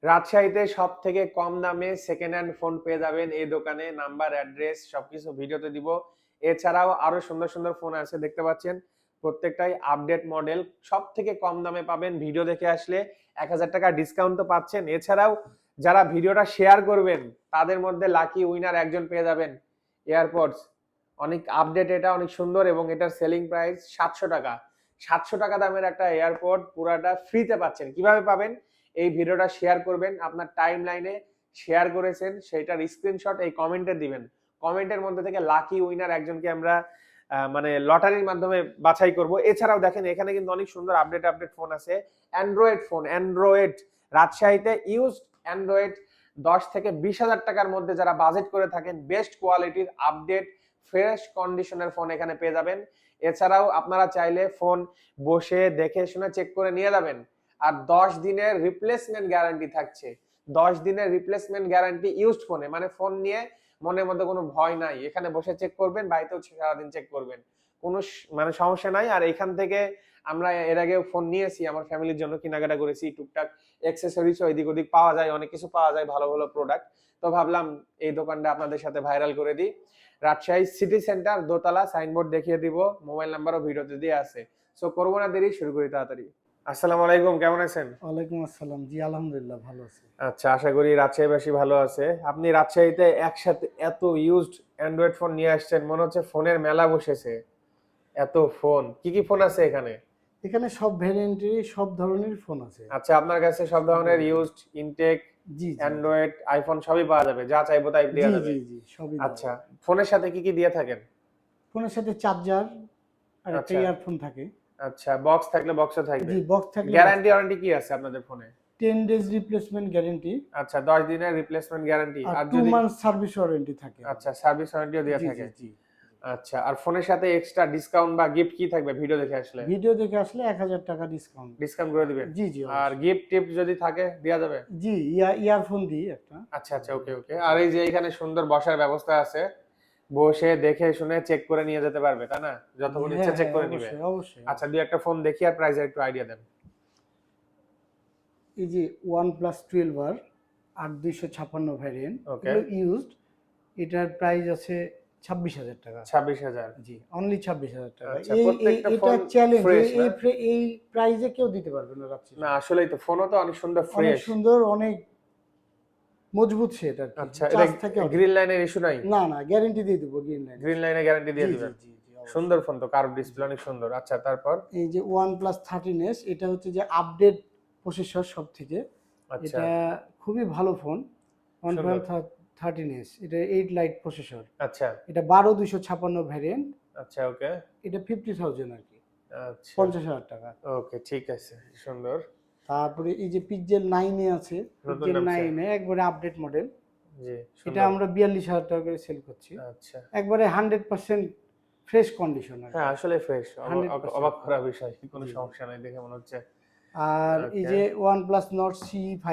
রাজশাহীতে সব থেকে কম দামে সেকেন্ড হ্যান্ড ফোন পেয়ে যাবেন এই দোকানে। নাম্বার, অ্যাড্রেস সবকিছু ভিডিওতে দিব। এছাড়াও আরো সুন্দর সুন্দর ফোন আছে, দেখতে পাচ্ছেন প্রত্যেকটাই আপডেট মডেল। সব থেকে কম দামে পাবেন। ভিডিও দেখে আসলে 1000 টাকা ডিসকাউন্ট তো পাচ্ছেন। এছাড়াও যারা ভিডিওটা শেয়ার করবেন তাদের মধ্যে লাকি উইনার একজন পেয়ে যাবেন এয়ারপডস। অনেক আপডেট, এটা অনেক সুন্দর এবং এটার সেলিং প্রাইস 700 টাকা। 700 টাকা দামের একটা এয়ারপড পুরাটা ফ্রিতে পাচ্ছেন। কিভাবে পাবেন? এই ভিডিওটা শেয়ার করবেন, আপনার টাইম লাইনে শেয়ার করেছেন সেইটার স্ক্রিনশট এই কমেন্টে দিবেন। কমেন্টের মধ্যে থেকে লাকি উইনার একজনকে আমরা মানে লটারির মাধ্যমে বাছাই করব। এছাড়াও দেখেন এখানে কিন্তু অনেক সুন্দর আপডেট ফোন আছে। অ্যান্ড্রয়েড ফোন, অ্যান্ড্রয়েড রাজশাহীতে ইউজড অ্যান্ড্রয়েড 10 থেকে 20 হাজার টাকার মধ্যে যারা বাজেট করে থাকেন, বেস্ট কোয়ালিটির আপডেট ফ্রেশ কন্ডিশনের ফোন এখানে পেয়ে যাবেন। এছাড়াও আপনারা চাইলে ফোন বসে দেখে শুনে চেক করে নিয়ে যাবেন। আর 10 দিনের রিপ্লেসমেন্ট গ্যারান্টি থাকছে। 10 দিনের রিপ্লেসমেন্ট গ্যারান্টি ইউজড ফোনে, মানে ফোন নিয়ে মনের মধ্যে কোনো ভয় নাই। এখানে বসে চেক করবেন, বাড়িতেও সারাদিন চেক করবেন, কোনো মানে সমস্যা নাই। আর এখান থেকে আমরা এর আগে ফোন নিয়েছি, আমার ফ্যামিলির জন্য কেনাকাটা করেছি। টুকটাক অ্যাক্সেসরিজও এদিক ওদিক পাওয়া যায়, অনেক কিছু পাওয়া যায়, ভালো ভালো প্রোডাক্ট। তো ভাবলাম এই দোকানটা আপনাদের সাথে ভাইরাল করে দিই। রাজশাহী সিটি সেন্টার, দোতলা, সাইনবোর্ড দেখিয়ে দিব, মোবাইল নাম্বারও ভিডিওতে দিয়ে আছে। সো করবো না দেরি, শুরু করি তাড়াতাড়ি। আসসালামু আলাইকুম, কেমন আছেন? ওয়ালাইকুম আসসালাম। জি আলহামদুলিল্লাহ ভালো আছি। আচ্ছা, আশা করি রাজশাহীবাসী ভালো আছে। আপনি রাজশাহীতে একসাথে এত ইউজড অ্যান্ড্রয়েড ফোন নিয়ে আসছেন, মনে হচ্ছে ফোনের মেলা বসেছে। এত ফোন, কি কি ফোন আছে এখানে? এখানে সব ভ্যারিয়েন্টেরই সব ধরনের ফোন আছে। আচ্ছা, আপনার কাছে সব ধরনের ইউজড, ইনটেক, জি জি অ্যান্ড্রয়েড, আইফোন সবই পাওয়া যাবে, যা চাইবো তাই দেওয়া জি যাবে। জি জি সবই আচ্ছা, ফোনের সাথে কি কি দিয়ে থাকেন? ফোনের সাথে চার্জার আর একটা আচ্ছা ইয়ারফোন থাকে। আচ্ছা, বক্স থাকলে বক্সও থাকবে। জি বক্স থাকলে গ্যারান্টি ওয়ারেন্টি কি আছে আপনাদের ফোনে? 10 ডেজ রিপ্লেসমেন্ট গ্যারান্টি। আচ্ছা, 10 দিনের রিপ্লেসমেন্ট গ্যারান্টি। আর আর 2 যদি মান্থ সার্ভিস ওয়ারেন্টি থাকে। আচ্ছা, সার্ভিস ওয়ারেন্টিও দেয়া জি জি থাকে। জি আচ্ছা, আর ফোনের সাথে এক্সট্রা ডিসকাউন্ট বা গিফট কি থাকবে ভিডিও দেখে আসলে? ভিডিও দেখে আসলে 1000 টাকা ডিসকাউন্ট। ডিসকাউন্ট করে দিবেন? জি জি আর গিফট টিপস যদি থাকে দেয়া যাবে? জি ইয়ারফোন দিই একটা। আচ্ছা আচ্ছা, ওকে ওকে। আর এই যে এখানে সুন্দর বসার ব্যবস্থা আছে, বসে দেখে শুনে চেক করে নিয়ে যেতে পারবে, তাই না? যতক্ষণ ইচ্ছা চেক করে নিবে। অবশ্যই অবশ্যই। আচ্ছা, দুই একটা ফোন দেখি আর প্রাইসের একটু আইডিয়া দেন। এই যে OnePlus 12R 8256 ভ্যারিয়েন্ট, ওকে, এগুলো ইউজড। এটার প্রাইস আছে 26,000 টাকা। 26,000। জি অনলি 26,000 টাকা। আচ্ছা, এই প্রত্যেকটা এটা ফোন চ্যালেঞ্জ, ফ্রেশ না? এই প্রাইসে কেউ দিতে পারবে না রাখছি। না আসলেই তো, ফোনও তো অনেক সুন্দর অনেক ফ্রেশ। সুন্দর, অনেক মজবুত সেট আর কি। আচ্ছা, এটা চার্জ থাকে গ্রিন লাইনের ইস্যু নাই? না না, গ্যারান্টি দিয়ে দেবো গ্রিন লাইন। গ্রিন লাইনে গ্যারান্টি দিয়ে জি জি দিবেন? জি জি অবশ্যই। সুন্দর ফোন তো, কার্ভ ডিসপ্লে অনেক সুন্দর। আচ্ছা, তারপর? এই যে OnePlus 13s, এটা হচ্ছে যে আপডেট প্রসেসর সব থেকে। আচ্ছা, এটা খুবই ভালো ফোন। সুন্দর। OnePlus 13s, এটা 8 লাইট প্রসেসর। আচ্ছা এটা 12256 ভ্যারিয়েন্ট। আচ্ছা, ওকে। এটা 50,000 আর কি, আচ্ছা, 50,000 টাকা। ওকে, ঠিক আছে, সুন্দর। তারপরে এই যে পিক্সেল 9 এ আছে, নতুন পিক্সেল নামছে? 9 এ একবারে আপডেট মডেল। জি, এটা সুন্দর। আমরা 42,000 টাকা করে সেল করছি। আচ্ছা, একবারে 100% ফ্রেশ কন্ডিশন আর হ্যাঁ কি। আসলে ফ্রেশ। 100%। অবাক করা বিষয়, কোনো জি। সমস্যা নাই দেখে মনে হচ্ছে। আর এই ওকে, যে OnePlus Nord CE5,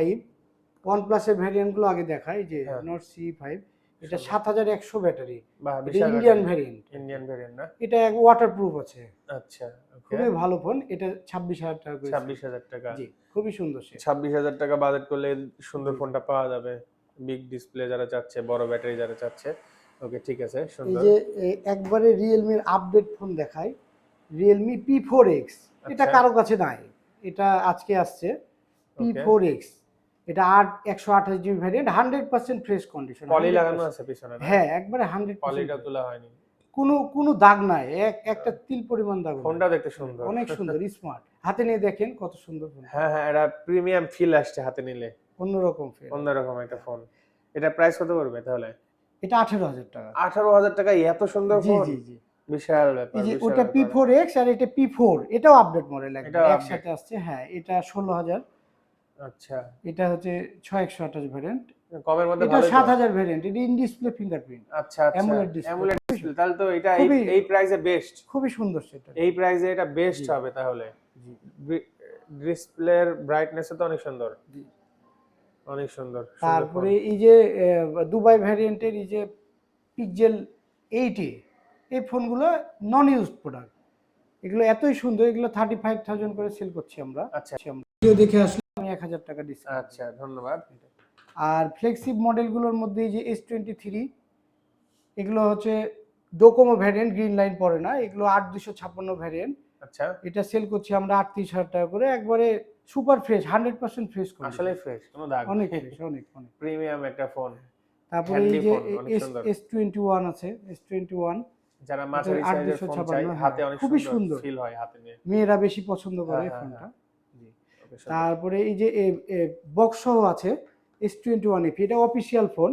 OnePlus এর ভ্যারিয়েন্ট গুলো আগে দেখাই। যে হ্যাঁ, Nord CE5, এটা সুন্দর। 7100 ব্যাটারি। বাহ, এটা বিশাল Indian battery. Variant. Indian variant না? এটা ওয়াটারপ্রুফ আছে। আচ্ছা, ওকে। খুবই ভালো ফোন। এটা 26,000 টাকা করে। 26,000 টাকা। জি খুবই সুন্দর সে। 26,000 টাকা বাজেট করলে সুন্দর জি। ফোনটা পাওয়া যাবে। বিগ ডিসপ্লে যারা চাচ্ছে, বড় ব্যাটারি যারা চাচ্ছে। ওকে, ঠিক আছে, এই সুন্দর। যে একবারে রিয়েলমির আপডেট ফোন দেখাই, রিয়েলমি P4X। এটা আচ্ছা, কারো কাছে নাই, এটা আজকে আসছে। ওকে। P4X, এটা 128 জিবি ভ্যারিয়েন্ট, 100% ফ্রেশ কন্ডিশন। পলি লাগানো আছে পিছনে না? হ্যাঁ একবারে 100%। পলিটা তোলা হয়নি। কোনো দাগ নাই, একটা তিল পরিমাণ দাগ নাই। ফোনটা দেখতে সুন্দর। অনেক সুন্দর, স্মার্ট। হাতে নিয়ে দেখেন কত সুন্দর ফোন। হ্যাঁ হ্যাঁ, এটা প্রিমিয়াম ফিল আসছে হাতে নিলে, অন্যরকম ফিল। অন্যরকম একটা ফোন। এটা প্রাইস কত পড়বে তাহলে? এটা 18,000 টাকা। 18,000 টাকায় এত সুন্দর জি ফোন? জি জি। বিশাল ব্যাপার, এই যে বিশাল ওটা ব্যাপার। P4X আর এটা P4, এটাও আপডেট মডেল, এটাও একবার আপডেট। একসাথে আসছে। হ্যাঁ এটা 16,000। আচ্ছা, এটা হচ্ছে 6128 ভ্যারিয়েন্ট। কমের মধ্যে এটা ভালোই তো। 7,000 ভ্যারিয়েন্ট। এটা ইন ডিসপ্লে ফিঙ্গারপ্রিন্ট, আচ্ছা আচ্ছা, অ্যামোলেড ডিসপ্লে। অ্যামোলেড ডিসপ্লে, তাহলে তো এটা খুবই এই প্রাইসে বেস্ট। খুবই সুন্দর সেটা। এই প্রাইসে এটা বেস্ট জি হবে তাহলে। জি ডিসপ্লের ব্রাইটনেস তো অনেক সুন্দর, জি। অনেক সুন্দর, সুন্দর ফোন। তারপরে এই যে দুবাই ভ্যারিয়েন্টের এই যে পিক্সেল 8A, এই ফোনগুলো নন ইউজড প্রোডাক্ট। এগুলো এতই সুন্দর, এগুলো 35,000 করে সেল করছি আমরা। আচ্ছা, ভিডিও দেখে আসলে আমি 1000 টাকা ডিসকাউন্ট। আচ্ছা, ধন্যবাদ। আর ফ্লেক্সিভ মডেলগুলোর মধ্যে এই যে S23 এগুলো হচ্ছে ডোকোমো ভ্যারিয়েন্ট, গ্রিন লাইন পড়ে না, এগুলো 8256 ভ্যারিয়েন্ট। আচ্ছা, এটা সেল করছি আমরা 38,000 টাকা করে, একবারে সুপার ফ্রেশ, 100% ফ্রেশ কন্ডিশন। আসলে ফ্রেশ, কোনো দাগ অনেক নেই। ফ্রেশ, অনেক অনেক। প্রিমিয়াম একটা ফোন। তারপরে এই হ্যান্ডি যে ফোন, অনেক সুন্দর। S21 আছে, S21 যারা মাঝারি সাইজের ফোন চাই, 8256, হাতে অনেক খুবই সুন্দর সুন্দর, ফিল হয় হাতে নিয়ে। মেয়েরা বেশি পছন্দ করে হ্যাঁ, এই হ্যাঁ, ফোনটা। জি। ওকে, সুন্দর। তারপরে এই যে বক্স সহ আছে S21 FE, এটা অফিসিয়াল ফোন,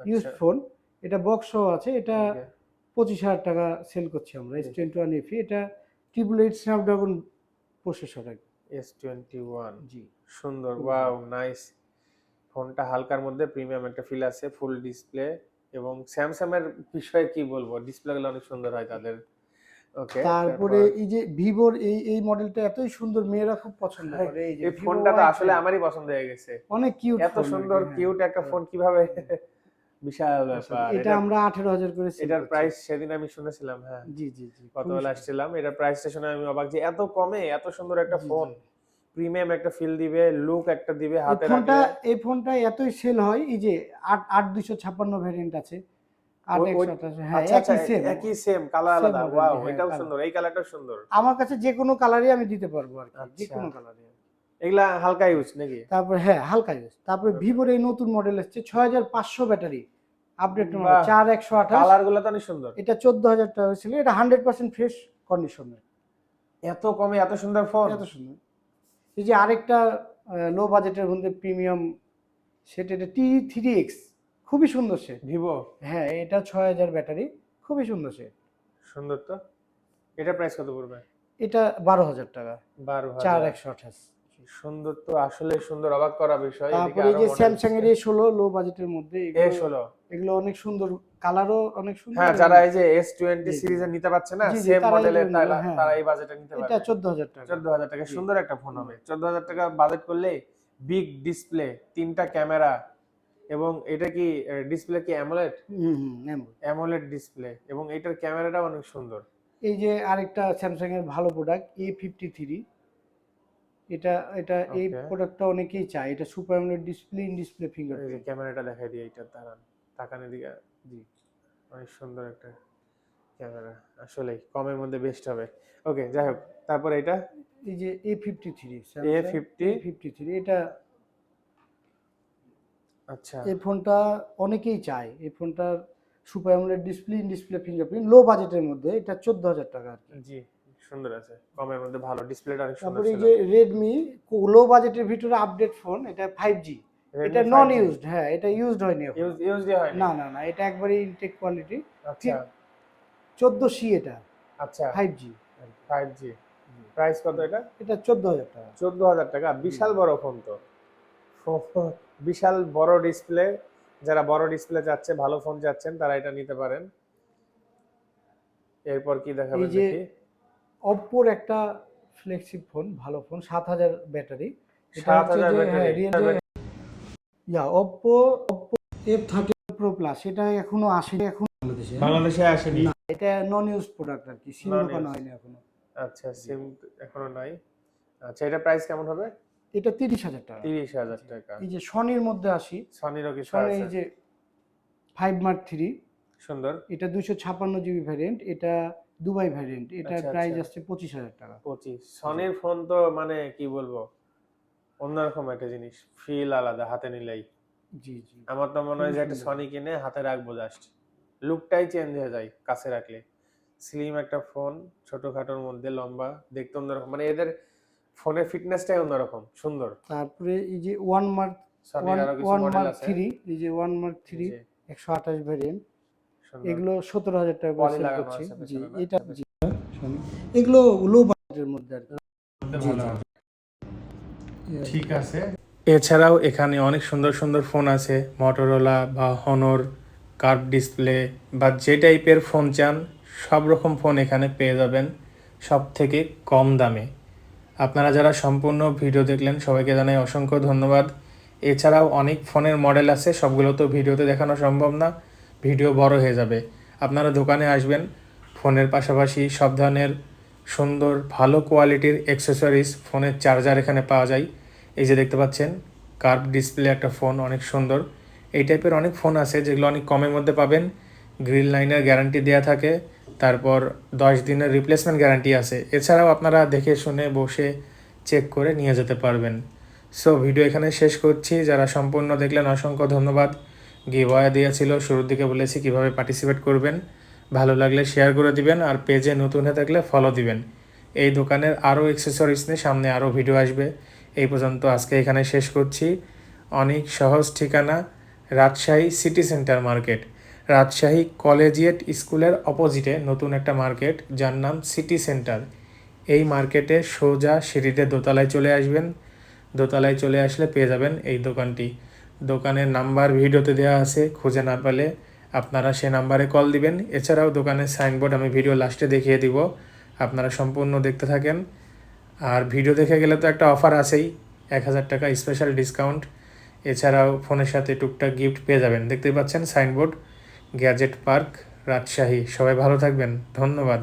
ইউজড আচ্ছা, ফোন, এটা বক্স সহ আছে, এটা ওকে। 25,000 টাকা সেল করছি আমরা। S21 FE, এটা 888 স্ন্যাপড্রাগন প্রসেসর আর কি। S21 জি। সুন্দর, খুবই ওয়াও, নাইস। ফোনটা হালকার মধ্যে প্রিমিয়াম একটা ফিল আছে, ফুল ডিসপ্লে। এবং স্যামসাং এর বিষয়ে কি বলবো, ডিসপ্লেগুলো অনেক সুন্দর হয় তাদের। ওকে, তারপরে তারপর এই যে ভিভোর এই মডেলটা এতই সুন্দর, মেয়েরা খুব পছন্দ করে। এই যে এই ভিভো ফোনটা তো ওয়াই আসলে 10, আমারই পছন্দ হয়ে গেছে। অনেক কিউট এত ফোন, সুন্দর কিউট একটা ফোন কিভাবে, বিশাল ব্যাপার। এটা আমরা 18,000 করে সেল এটার করছি। প্রাইস সেদিন আমি শুনেছিলাম, হ্যাঁ, জি জি জি, খুবই গতবেলা সুন্দর। আসছিলাম, এটার প্রাইসটা শুনে আমি অবাক যে এত কমে এত সুন্দর একটা জি, ফোন, জি। প্রিমিয়াম একটা ফিল দিবে, লুক একটা দিবে হাতে রাখলে। এই ফোনটা এতই সেল হয়, এই যে 8256 ভ্যারিয়েন্ট আছে, ওই- ওই- 8128, হ্যাঁ আচ্ছা আচ্ছা, একই সেম, একই সেম, কালার সেম আলাদা, মডেল, ওয়াও, হ্যাঁ এটাও কালার। সুন্দর, এই কালারটাও সুন্দর। আমার কাছে যে কোনো কালারই আমি দিতে পারবো আর কি, যে আচ্ছা, কোনো কালারই। এগুলা হালকা ইউজ নাকি? তারপর হ্যাঁ হালকা ইউজ। তারপরে ভিভোর এই নতুন মডেল এসেছে 6500 ব্যাটারি, আপডেট মডেল বাহ, 4128, কালার গুলো তো অনেক সুন্দর। এটা 14,000 টাকা ছিল, এটা 100% ফ্রেশ কন্ডিশনের। এত কমে এত সুন্দর ফোন। এত সুন্দর। এই যে আরেকটা লো বাজেটের মধ্যে প্রিমিয়াম সেট, এটা T3X, খুবই সুন্দর সেট। ভিভো, হ্যাঁ, এটা 6000 ব্যাটারি, খুবই সুন্দর সেট। সুন্দর তো। এটা প্রাইস কত পড়বে? এটা 12,000 টাকা, 12,000। 4128। সুন্দর তো, আসলে সুন্দর, অবাক করা বিষয়। এদিকে তারপরে এই আরো যে মডেল স্যামসাং এর A16 লো বাজেটের মধ্যে, A16, এগুলো অনেক সুন্দর, কালারও অনেক সুন্দর। হ্যাঁ, যারা এই যে S20 জি, জি। সিরিজে নিতে পারছে না জি, জি, সেম তারা মডেলের, এগুলো নিবে, হ্যাঁ। তারা এই বাজেটে নিতে এটা পারবে। 14,000 টাকা। 14,000 টাকা জি। সুন্দর একটা ফোন হবে। 14,000 টাকা বাজেট করলে বিগ ডিসপ্লে, 3টা ক্যামেরা, এবং এটা কি ডিসপ্লে কি অ্যামোলেড? এমন। অ্যামোলেড ডিসপ্লে, এবং এটার ক্যামেরাটা অনেক সুন্দর। এই যে আরেকটা স্যামসাং এর ভালো প্রোডাক্ট A53, এটা এটা এই ওকে, প্রোডাক্টটা অনেকেই চায়, এটা super AMOLED display, in display এই যে ফিঙ্গারপ্রিন্ট। ক্যামেরাটা দেখাই দিই, এইটার দাঁড়ান, তাকানের দিকে। জি। অনেক সুন্দর একটা ক্যামেরা, আসলেই কমের মধ্যে বেস্ট হবে। ওকে, যাই হোক, তারপরে এটা এই যে A53, A50, A53, এটা আচ্ছা, এই ফোনটা অনেকেই চায়, এই ফোনটার super AMOLED display, in display fingerprint, low বাজেটের মধ্যে, এটা 14,000 টাকা আর কি। জি, সুন্দর আছে, কমের মধ্যে ভালো, ডিসপ্লেটা অনেক সুন্দর তারপরে এই ছিল। যে রেডমি, লো বাজেটের ভিতরে আপডেট ফোন, এটা 5G, এটা Redmi নন 5G ইউজড, হ্যাঁ এটা ইউজড হয়নি এখন। ইউজ দিয়ে হয়নি? না না না, এটা একবারে ইনটেক কোয়ালিটি। আচ্ছা 14C, এটা আচ্ছা, 5G। 5G, প্রাইস কত এটা? এটা 14,000 টাকা। 14,000 টাকা, বিশাল বড় ফোন তো। বিশাল বড় ডিসপ্লে, যারা বড় ডিসপ্লে চাচ্ছে, ভালো ফোন চাচ্ছেন, তারা এটা নিতে পারেন। এরপর কি দেখাবেন এই যে দেখি? অপ্পোর একটা ফ্লেক্সিব ফোন, ভালো ফোন, 7,000 ব্যাটারি, এটা হচ্ছে 7,000 যে হ্যাঁ battery. Oppo F30 Pro Plus, এটা এখনো আসেনি এখন বাংলাদেশে। বাংলাদেশে আসেনি? না, এটা নন ইউজ প্রোডাক্ট আর কি, সিম Non ঢোকানো used। হয়নি এখনো। আচ্ছা, সিম এখনো নাই। আচ্ছা, এটা প্রাইস কেমন হবে? এটা 30,000 টাকা। 30,000 টাকা। এই যে সনির মধ্যে আসি, সনিরও কিছু সনি আছে, এই যে 5 Mark 3, সুন্দর। এটা 256 GB ভ্যারিয়েন্ট, এটা দুবাই ভ্যারিয়েন্ট, এটার আচ্ছা, প্রাইস আচ্ছা। আসছে 25,000 টাকা। 25। সনির ফোন তো মানে কি বলবো, অন্যরকম একটা জিনিস, ফিল আলাদা হাতে নিলেই। জি জি। আমার তো মনে হয় যে খুবই একটা সুন্দর। সনি কিনে হাতে রাখবো জাস্ট, লুকটাই চেঞ্জ হয়ে যায় কাছে রাখলে। স্লিম একটা ফোন, ছোটখাটোর মধ্যে লম্বা, দেখতে অন্যরকম, মানে এদের ফোনের ফিটনেসটাই অন্যরকম, সুন্দর। তারপরে এই যে 1 Mark সনির আরো কিছু মডেল আছে। 3, এই যে 1 Mark 3 জি, 128 ভ্যারিয়েন্ট, সুন্দর। এগুলো 17,000 টাকা করে পলি সেল লাগানো করছি। আছে জি, পেছনে না? এটা জি সনি, এগুলো লো বাজেটের মধ্যে আর কি। জি, ভালো জি। হবে। ঠিক আছে। এছাড়াও এখানে অনেক সুন্দর সুন্দর ফোন আছে, মটোরোলা বা হনর, কার্ভ ডিসপ্লে বা যে টাইপের ফোন চান, সব রকম ফোন এখানে পেয়ে যাবেন সব থেকে কম দামে। আপনারা যারা সম্পূর্ণ ভিডিও দেখলেন, সবাইকে জানাই অসংখ্য ধন্যবাদ। এছাড়াও অনেক ফোনের মডেল আছে, সবগুলো তো ভিডিওতে দেখানো সম্ভব না, ভিডিও বড় হয়ে যাবে। আপনারা দোকানে আসবেন, ফোনের পাশাপাশি সব ধরনের সুন্দর ভালো কোয়ালিটির অ্যাক্সেসরিজ, ফোনের চার্জার এখানে পাওয়া যায়, এই যে দেখতে পাচ্ছেন কার্ভ ডিসপ্লে একটা ফোন, অনেক সুন্দর। এই টাইপের অনেক ফোন আছে যেগুলো অনেক কমের মধ্যে পাবেন। গ্রিন লাইনের গ্যারান্টি দেওয়া থাকে, তারপর 10 দিনের রিপ্লেসমেন্ট গ্যারান্টি আছে। এছাড়াও আপনারা দেখে শুনে বসে চেক করে নিয়ে যেতে পারবেন। সো ভিডিও এখানে শেষ করছি। যারা সম্পূর্ণ দেখলেন অসংখ্য ধন্যবাদ। গিভঅ্যাওয়ে দেওয়া ছিল, শুরুর দিকে বলেছি কিভাবে পার্টিসিপেট করবেন। ভালো লাগলে শেয়ার করে দিবেন, আর পেজে নতুন হয়ে থাকলে ফলো দিবেন। এই দোকানের আরও অ্যাক্সেসরিজ নিয়ে সামনে আরও ভিডিও আসবে। এই পর্যন্ত আজকে এখানে শেষ করছি। অনেক সহজ ঠিকানা, Rajshahi city centre market. Rajshahi collegiate স্কুলের অপোজিটে নতুন একটা মার্কেট, যার নাম সিটি সেন্টার। এই মার্কেটে সোজা সিঁড়িতে দোতলায় চলে আসবেন। দোতলায় চলে আসলে পেয়ে যাবেন এই দোকানটি। দোকানের নাম্বার ভিডিওতে দেওয়া আছে, খুঁজে না পেলে আপনারা সে নাম্বারে কল দিবেন। এছাড়াও দোকানের সাইনবোর্ড আমি ভিডিও লাস্টে দেখিয়ে দিব, আপনারা সম্পূর্ণ দেখতে থাকেন। আর ভিডিও দেখে গেলে তো একটা অফার আছেই, 1000 টাকা স্পেশাল ডিসকাউন্ট। এছাড়াও ফোনের সাথে টুকটাক গিফট পেয়ে যাবেন। দেখতে পাচ্ছেন সাইনবোর্ড, গ্যাজেট পার্ক, রাজশাহী। সবাই ভালো থাকবেন, ধন্যবাদ।